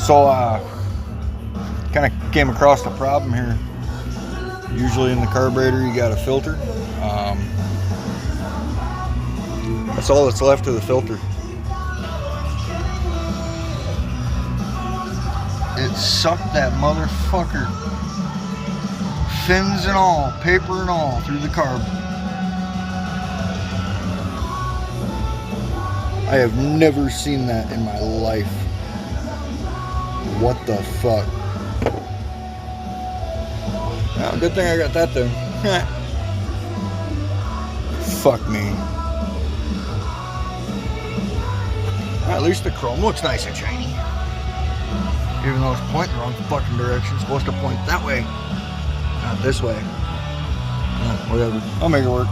So, kind of came across the problem here. Usually in the carburetor, you got a filter. That's all that's left of the filter. It sucked that motherfucker, fins and all, paper and all, through the carb. I have never seen that in my life. What the fuck? Well, good thing I got that done. Fuck me. Well, at least the chrome looks nice and shiny. Even though it's pointing the wrong fucking direction. It's supposed to point that way, not this way. Whatever. I'll make it work.